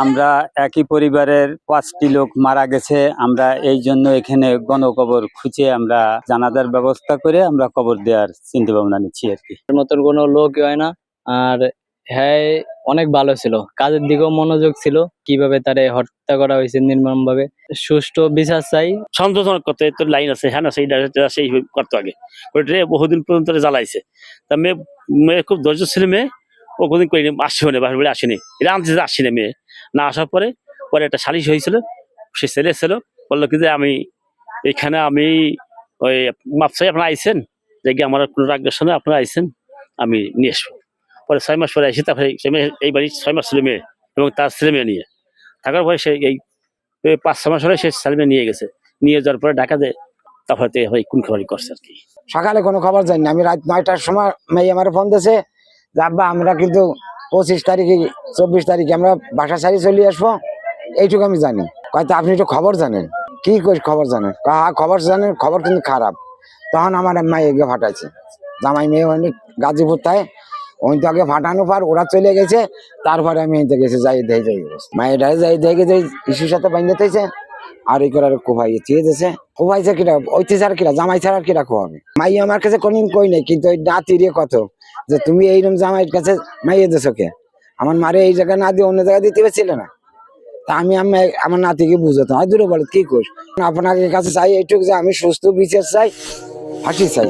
আমরা একই পরিবারের 5টি লোক মারা গেছে। আমরা এই জন্য এখানে গণকবর খুঁজে আমরা জানাজার ব্যবস্থা করে আমরা কবর দেওয়ার চিন্তা ভাবনা নিচ্ছি আর কি। নতুন কোনো লোক হয় না, আর হ্যাঁ অনেক ভালো ছিল, কাজের দিকেও মনোযোগ ছিল। কিভাবে তারে হত্যা করা হয়েছে নির্মম ভাবে, সুষ্ঠু বিচার চাই। সন্তোষজনক করতে তোর লাইন আছে, হ্যাঁ না সেই করতো আগে ওইটা বহুদিন পর্যন্ত জ্বালাইছে। তা মেয়ে খুব ধৈর্য ছিল, মেয়ে ও কোনদিন করিনি, আসছেও না, বাড়ি আসেনি, এটা আনতে আসছি না। মেয়ে না আসার পরে একটা সালিশ হয়েছিল, সে ছেলে ছিল, বললো কি যে আমি এখানে আমি ওই মাপসাই আপনারা আইসেন, যে আমার কোনো রাগের সঙ্গে আপনারা আইসেন, আমি নিয়ে আসবো। পরে 6 মাস পরে আসি, তারপরে এই বাড়ি 6 মাস ছেলে মেয়ে এবং তার ছেলে মেয়ে নিয়ে থাকার পরে সে এই 5-6 মাস হলে সে ছেলে মেয়ে নিয়ে গেছে। নিয়ে যাওয়ার পরে ঢাকা দেয়, তারপরে কোন খবরই করছে আর কি। সকালে কোনো খবর জানি না, আমি রাত 9টার সময় মেয়ে আমার ফোন দিয়েছে যে আব্বা আমরা কিন্তু 25 তারিখে 24 তারিখে আমরা বাসা ছাড়ি চলে আসবো, এইটুকু আমি জানি। হয়তো আপনি একটু খবর জানেন, কি খবর জানেন? খবর জানেন, খবর কিন্তু খারাপ। তখন আমার মাই এগিয়ে ফাটাইছে, জামাই মেয়ে অনেক গাজীপুর থাকে, ওই তো আগে ফাটানো পার ওরা চলে গেছে। তারপরে আমি এনতে গেছি, যাই দেখে যাই মায়ের যাই দেখে যাই ইস্যুর সাথে বাইন্দে থাইছে। আর এই করে কোভাই চেয়ে দিয়েছে, কোভাইছে কিরা ওইতে ছাড়া কিরা জামাই ছাড়া কিরা কোভাবে। মাই আমার কাছে কোনদিন কই নাই, কিন্তু ওই নাতিরে কত যে তুমি এইরকম জামাইয়ের কাছে মাইয়ে দেছো কে, আমার মারে এই জায়গায় না দিয়ে অন্য জায়গায় দিতে পারছিল না। তা আমি আমার নাতিকে বুঝাতাম, হয় দূরে বলো কি করিস। আপনার কাছে চাই এইটুকু যে আমি সুস্থ বিচার চাই, ফাঁসি চাই।